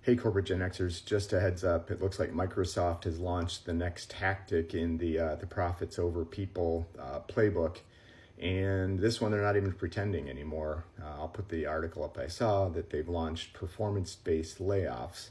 Hey, corporate Gen Xers, just a heads up. It looks like Microsoft has launched the next tactic in the Profits Over People playbook. And this one, they're not even pretending anymore. I'll put the article up I saw that they've launched performance-based layoffs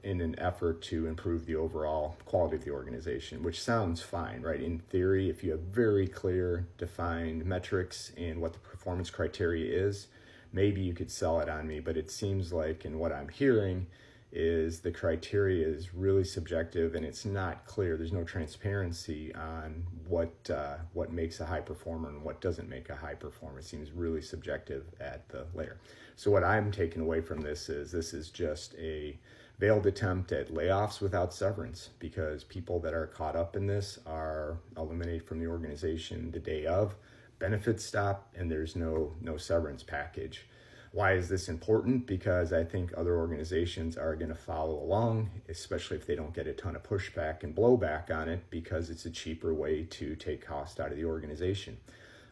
in an effort to improve the overall quality of the organization, which sounds fine, right? In theory, if you have very clear, defined metrics and what the performance criteria is, maybe you could sell it on me, but it seems like, and what I'm hearing is the criteria is really subjective and it's not clear. There's no transparency on what makes a high performer and what doesn't make a high performer. It seems really subjective at the layer. So what I'm taking away from this is just a veiled attempt at layoffs without severance, because people that are caught up in this are eliminated from the organization the day of. Benefits stop and there's no severance package. Why is this important? Because I think other organizations are going to follow along, especially if they don't get a ton of pushback and blowback on it, because it's a cheaper way to take cost out of the organization.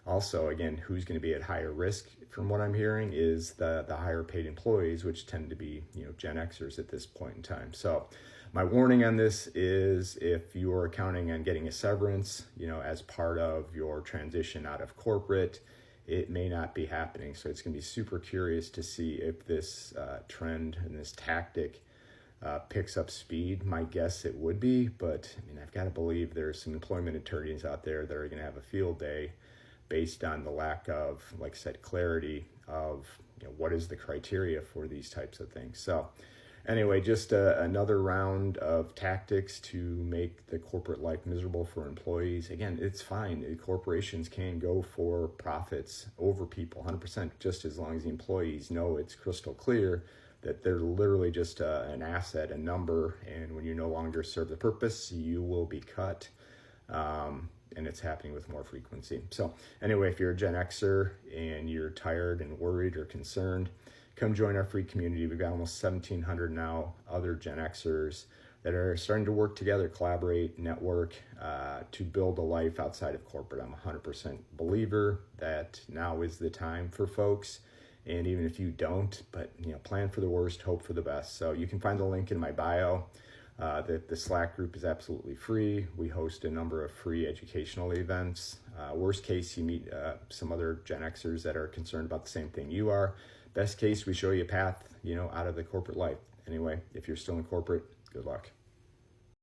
Also, again, who's going to be at higher risk from what I'm hearing is the higher paid employees, which tend to be Gen Xers at this point in time. So my warning on this is, if you are counting on getting a severance, as part of your transition out of corporate, it may not be happening. So it's going to be super curious to see if this trend and this tactic picks up speed. My guess it would be, but I've got to believe there's some employment attorneys out there that are going to have a field day based on the lack of, like I said, clarity of what is the criteria for these types of things. So anyway, just another round of tactics to make the corporate life miserable for employees. Again, it's fine. Corporations can go for profits over people 100%, just as long as the employees know it's crystal clear that they're literally just an asset, a number, and when you no longer serve the purpose, you will be cut. And it's happening with more frequency. So anyway, if you're a Gen Xer and you're tired and worried or concerned, come join our free community. We've got almost 1,700 now other Gen Xers that are starting to work together, collaborate, network, to build a life outside of corporate. I'm a 100% believer that now is the time for folks. And even if you don't, but plan for the worst, hope for the best. So you can find the link in my bio. The Slack group is absolutely free. We host a number of free educational events. Worst case, you meet some other Gen Xers that are concerned about the same thing you are. Best case, we show you a path, out of the corporate life. Anyway, if you're still in corporate, good luck.